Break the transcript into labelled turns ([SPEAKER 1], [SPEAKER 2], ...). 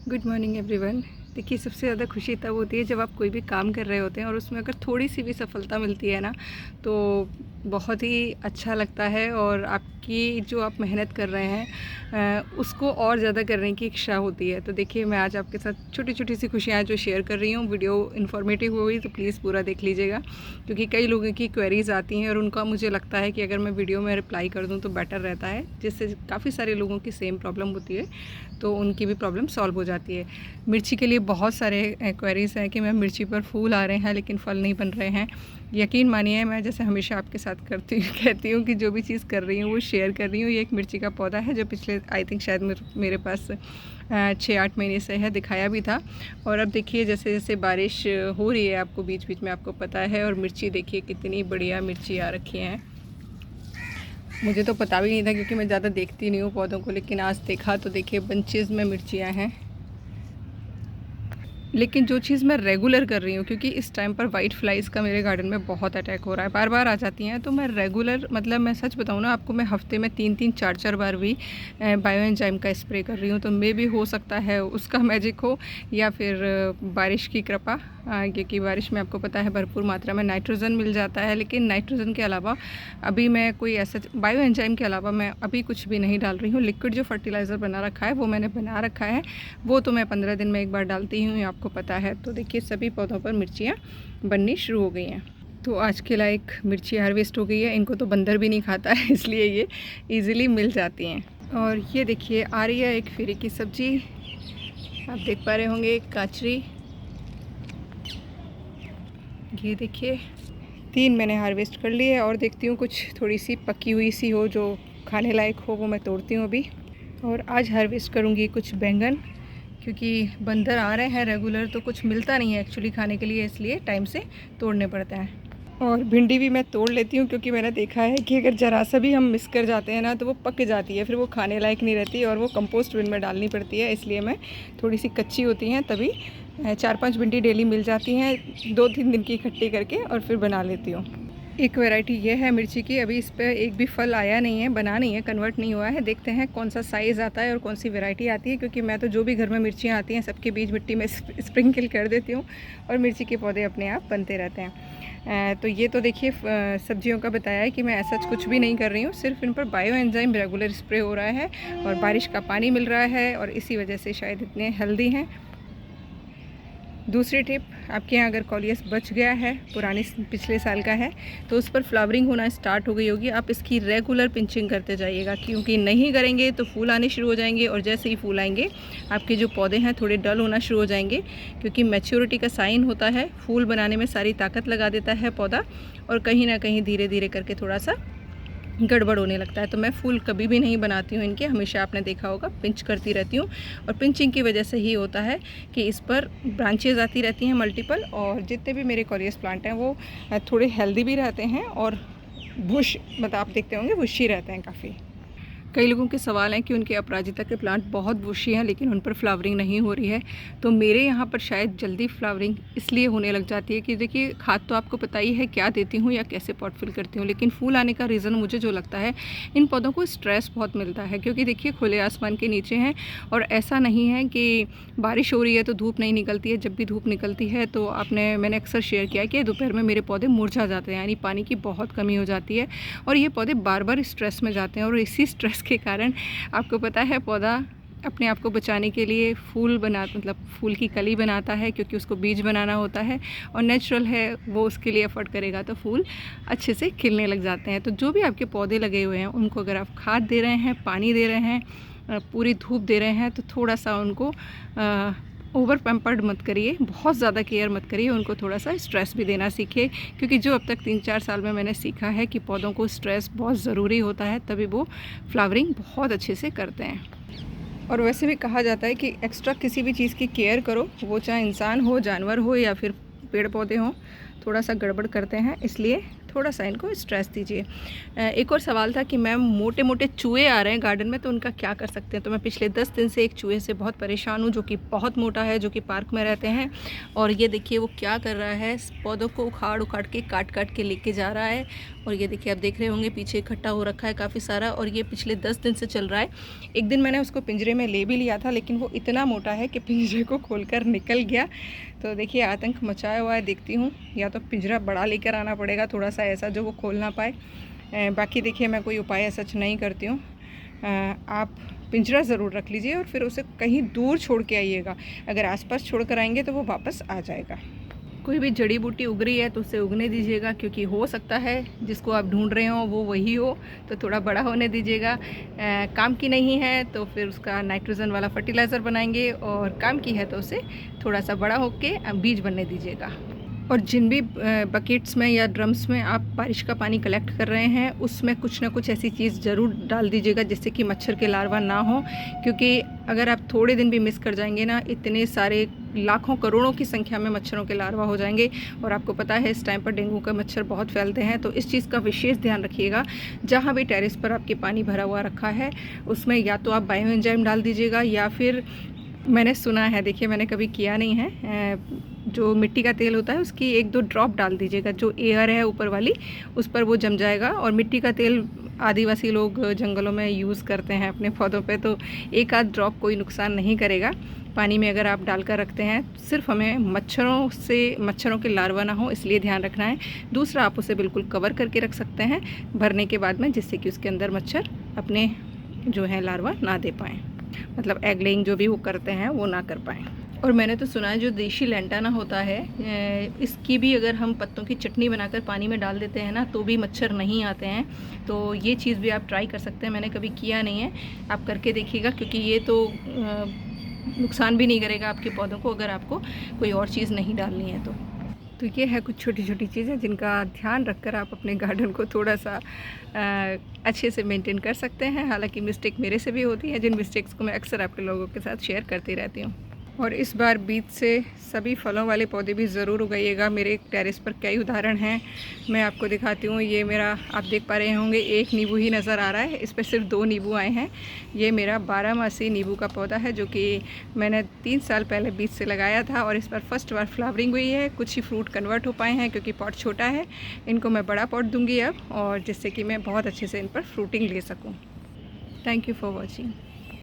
[SPEAKER 1] Good morning everyone. देखिए, सबसे ज़्यादा खुशी तब होती है जब आप कोई भी काम कर रहे होते हैं और उसमें अगर थोड़ी सी भी सफलता मिलती है ना, तो बहुत ही अच्छा लगता है और आपकी जो आप मेहनत कर रहे हैं उसको और ज़्यादा करने की इच्छा होती है। तो देखिए, मैं आज आपके साथ छोटी छोटी सी खुशियाँ जो शेयर कर रही हूँ। वीडियो इन्फॉर्मेटिव हुई तो प्लीज़ पूरा देख लीजिएगा, क्योंकि कई लोगों की क्वेरीज़ आती हैं और उनका मुझे लगता है कि अगर मैं वीडियो में रिप्लाई कर दूँ तो बेटर रहता है, जिससे काफ़ी सारे लोगों की सेम प्रॉब्लम होती है तो उनकी भी प्रॉब्लम सॉल्व हो जाती है। मिर्ची के लिए बहुत सारे क्वेरीज़ हैं कि मैम मिर्ची पर फूल आ रहे हैं लेकिन फल नहीं बन रहे हैं। यकीन मानिए, मैं जैसे हमेशा आपके साथ कहती हूँ कि जो भी चीज़ कर रही हूँ वो शेयर कर रही हूँ। ये एक मिर्ची का पौधा है जो पिछले आई थिंक शायद मेरे पास 6-8 महीने से है, दिखाया भी था। और अब देखिए, जैसे जैसे बारिश हो रही है, आपको बीच बीच में आपको पता है, और मिर्ची देखिए कितनी बढ़िया मिर्ची आ रखी हैं। मुझे तो पता भी नहीं था क्योंकि मैं ज़्यादा देखती नहीं हूँ पौधों को, लेकिन आज देखा तो देखिए बंचेज़ में मिर्चियाँ हैं। लेकिन जो चीज़ मैं रेगुलर कर रही हूँ, क्योंकि इस टाइम पर वाइट फ्लाइज़ का मेरे गार्डन में बहुत अटैक हो रहा है, बार बार आ जाती हैं, तो मैं रेगुलर, मतलब मैं सच बताऊँ ना आपको, मैं हफ्ते में 3-3 4-4 बार भी बायो एंजाइम का स्प्रे कर रही हूँ। तो मे भी हो सकता है उसका मैजिक हो, या फिर बारिश की कृपा, क्योंकि बारिश में आपको पता है भरपूर मात्रा में नाइट्रोजन मिल जाता है। लेकिन नाइट्रोजन के अलावा अभी मैं कोई ऐसा बायो एंजाइम के अलावा मैं अभी कुछ भी नहीं डाल रही हूँ। लिक्विड जो फर्टिलाइज़र बना रखा है वो मैंने बना रखा है, वो तो मैं 15 दिन में एक बार डालती हूँ, आपको पता है। तो देखिए, सभी पौधों पर मिर्चियाँ बननी शुरू हो गई हैं। तो आज के लायक मिर्ची हार्वेस्ट हो गई है। इनको तो बंदर भी नहीं खाता है, इसलिए ये इजीली मिल जाती हैं। और ये देखिए, आ रही है एक फिरी की सब्ज़ी, आप देख पा रहे होंगे, काचरी। ये देखिए, 3 मैंने हार्वेस्ट कर लिए और देखती हूँ कुछ थोड़ी सी पकी हुई सी हो जो खाने लायक हो, वो मैं तोड़ती हूँ अभी। और आज हार्वेस्ट करूँगी कुछ बैंगन, क्योंकि बंदर आ रहे हैं रेगुलर तो कुछ मिलता नहीं है एक्चुअली खाने के लिए, इसलिए टाइम से तोड़ने पड़ता है। और भिंडी भी मैं तोड़ लेती हूँ, क्योंकि मैंने देखा है कि अगर ज़रा सा भी हम मिस कर जाते हैं ना तो वो पक जाती है, फिर वो खाने लायक नहीं रहती और वो कंपोस्ट बिन में डालनी पड़ती है। इसलिए मैं थोड़ी सी कच्ची होती हैं तभी 4-5 भिंडी डेली मिल जाती हैं, 2-3 दिन की इकट्ठी करके, और फिर बना लेती हूँ। एक वैरायटी ये है मिर्ची की, अभी इस पर एक भी फल आया नहीं है, बना नहीं है, कन्वर्ट नहीं हुआ है। देखते हैं कौन सा साइज़ आता है और कौन सी वैरायटी आती है, क्योंकि मैं तो जो भी घर में मिर्चियाँ आती हैं सबके बीज मिट्टी में स्प्रिंकल कर देती हूँ और मिर्ची के पौधे अपने आप बनते रहते हैं। तो ये तो देखिए सब्जियों का बताया है कि मैं ऐसा कुछ भी नहीं कर रही हूँ, सिर्फ इन पर बायो एंजाइम रेगुलर स्प्रे हो रहा है और बारिश का पानी मिल रहा है, और इसी वजह से शायद इतने हेल्दी हैं। दूसरी टिप, आपके यहाँ अगर कॉलियस बच गया है, पुराने पिछले साल का है, तो उस पर फ्लावरिंग होना स्टार्ट हो गई होगी, आप इसकी रेगुलर पिंचिंग करते जाइएगा, क्योंकि नहीं करेंगे तो फूल आने शुरू हो जाएंगे, और जैसे ही फूल आएंगे आपके जो पौधे हैं थोड़े डल होना शुरू हो जाएंगे, क्योंकि मैच्योरिटी का साइन होता है। फूल बनाने में सारी ताकत लगा देता है पौधा, और कहीं ना कहीं धीरे धीरे करके थोड़ा सा गड़बड़ होने लगता है। तो मैं फूल कभी भी नहीं बनाती हूँ इनके, हमेशा आपने देखा होगा पिंच करती रहती हूँ, और पिंचिंग की वजह से ही होता है कि इस पर ब्रांचेज आती रहती हैं मल्टीपल, और जितने भी मेरे कॉलियस प्लांट हैं वो थोड़े हेल्दी भी रहते हैं, और बुश, मतलब आप देखते होंगे बुशी रहते हैं काफ़ी। कई लोगों के सवाल हैं कि उनके अपराजिता के प्लांट बहुत बुशी हैं लेकिन उन पर फ्लावरिंग नहीं हो रही है। तो मेरे यहाँ पर शायद जल्दी फ्लावरिंग इसलिए होने लग जाती है कि देखिए, खाद तो आपको पता ही है क्या देती हूँ या कैसे पॉट फिल करती हूँ, लेकिन फूल आने का रीज़न मुझे जो लगता है, इन पौधों को स्ट्रेस बहुत मिलता है, क्योंकि देखिए खुले आसमान के नीचे हैं, और ऐसा नहीं है कि बारिश हो रही है तो धूप नहीं निकलती है। जब भी धूप निकलती है तो मैंने अक्सर शेयर किया कि दोपहर में मेरे पौधे मुरझा जाते हैं, यानी पानी की बहुत कमी हो जाती है, और ये पौधे बार बार स्ट्रेस में जाते हैं, और इसी स्ट्रेस के कारण आपको पता है पौधा अपने आप को बचाने के लिए मतलब फूल की कली बनाता है, क्योंकि उसको बीज बनाना होता है, और नेचुरल है वो उसके लिए एफर्ट करेगा तो फूल अच्छे से खिलने लग जाते हैं। तो जो भी आपके पौधे लगे हुए हैं उनको अगर आप खाद दे रहे हैं, पानी दे रहे हैं, पूरी धूप दे रहे हैं, तो थोड़ा सा उनको ओवर पैम्पर्ड मत करिए, बहुत ज़्यादा केयर मत करिए, उनको थोड़ा सा स्ट्रेस भी देना सीखिए, क्योंकि जो अब तक 3-4 साल में मैंने सीखा है कि पौधों को स्ट्रेस बहुत ज़रूरी होता है, तभी वो फ्लावरिंग बहुत अच्छे से करते हैं। और वैसे भी कहा जाता है कि एक्स्ट्रा किसी भी चीज़ की केयर करो, वो चाहे इंसान हो, जानवर हो, या फिर पेड़ पौधे हों, थोड़ा सा गड़बड़ करते हैं, इसलिए थोड़ा सा इनको स्ट्रेस दीजिए। एक और सवाल था कि मैम मोटे मोटे चूहे आ रहे हैं गार्डन में, तो उनका क्या कर सकते हैं। तो मैं पिछले 10 दिन से एक चूहे से बहुत परेशान हूँ, जो कि बहुत मोटा है, जो कि पार्क में रहते हैं। और ये देखिए वो क्या कर रहा है, पौधों को उखाड़ के काट के लेके जा रहा है। और ये देखिए आप देख रहे होंगे पीछे इकट्ठा हो रखा है काफ़ी सारा, और ये पिछले 10 दिन से चल रहा है। एक दिन मैंने उसको पिंजरे में ले भी लिया था, लेकिन वो इतना मोटा है कि पिंजरे को खोलकर निकल गया। तो देखिए आतंक मचाया हुआ है। देखती हूँ या तो पिंजरा बड़ा लेकर आना पड़ेगा थोड़ा सा ऐसा, जो वो खोल ना पाए। बाकी देखिए मैं कोई उपाय सच नहीं करती हूँ। आप पिंजरा ज़रूर रख लीजिए और फिर उसे कहीं दूर छोड़ के आइएगा। अगर आसपास छोड़ कर आएंगे तो वो वापस आ जाएगा। कोई भी जड़ी बूटी उग रही है तो उसे उगने दीजिएगा, क्योंकि हो सकता है जिसको आप ढूंढ रहे हो वो वही हो, तो थोड़ा बड़ा होने दीजिएगा। काम की नहीं है तो फिर उसका नाइट्रोजन वाला फर्टिलाइज़र बनाएंगे, और काम की है तो उसे थोड़ा सा बड़ा होके बीज बनने दीजिएगा। और जिन भी बकेट्स में या ड्रम्स में आप बारिश का पानी कलेक्ट कर रहे हैं, उसमें कुछ ना कुछ ऐसी चीज़ ज़रूर डाल दीजिएगा जिससे कि मच्छर के लार्वा ना हो। क्योंकि अगर आप थोड़े दिन भी मिस कर जाएंगे ना, इतने सारे लाखों करोड़ों की संख्या में मच्छरों के लार्वा हो जाएंगे। और आपको पता है इस टाइम पर डेंगू का मच्छर बहुत फैलते हैं, तो इस चीज़ का विशेष ध्यान रखिएगा। जहाँ भी टेरेस पर आपके पानी भरा हुआ रखा है उसमें या तो आप बायो एंजाइम डाल दीजिएगा, या फिर मैंने सुना है, देखिए मैंने कभी किया नहीं है, जो मिट्टी का तेल होता है उसकी 1-2 ड्रॉप डाल दीजिएगा। जो एयर है ऊपर वाली उस पर वो जम जाएगा। और मिट्टी का तेल आदिवासी लोग जंगलों में यूज़ करते हैं अपने पौधों पे, तो 1-आध ड्रॉप कोई नुकसान नहीं करेगा। पानी में अगर आप डालकर रखते हैं, सिर्फ हमें मच्छरों के लार्वा ना हो इसलिए ध्यान रखना है। दूसरा, आप उसे बिल्कुल कवर करके रख सकते हैं भरने के बाद में, जिससे कि उसके अंदर मच्छर अपने जो है लार्वा ना दे पाएँ, मतलब एग लेइंग जो भी वो करते हैं वो ना कर पाएँ। और मैंने तो सुना है जो देशी लैंटाना होता है, इसकी भी अगर हम पत्तों की चटनी बनाकर पानी में डाल देते हैं ना, तो भी मच्छर नहीं आते हैं। तो ये चीज़ भी आप ट्राई कर सकते हैं। मैंने कभी किया नहीं है, आप करके देखिएगा, क्योंकि ये तो नुकसान भी नहीं करेगा आपके पौधों को, अगर आपको कोई और चीज़ नहीं डालनी है तो ये है कुछ छोटी छोटी चीज़ें जिनका ध्यान रखकर आप अपने गार्डन को थोड़ा सा अच्छे से मेंटेन कर सकते हैं। हालांकि मिस्टेक मेरे से भी होती है, जिन मिस्टेक्स को मैं अक्सर आपके लोगों के साथ शेयर करती रहती हूँ। और इस बार बीज से सभी फलों वाले पौधे भी ज़रूर उगाइएगा। मेरे टेरेस पर कई उदाहरण हैं, मैं आपको दिखाती हूँ। ये मेरा, आप देख पा रहे होंगे, एक नींबू ही नज़र आ रहा है, इस पर सिर्फ 2 नींबू आए हैं। ये मेरा 12 मासी नींबू का पौधा है, जो कि मैंने 3 साल पहले बीज से लगाया था, और इस पर फर्स्ट बार फ्लावरिंग हुई है। कुछ ही फ्रूट कन्वर्ट हो पाए हैं क्योंकि पॉट छोटा है। इनको मैं बड़ा पॉट दूँगी अब, और जिससे कि मैं बहुत अच्छे से इन पर फ्रूटिंग ले सकूँ। Thank you for watching.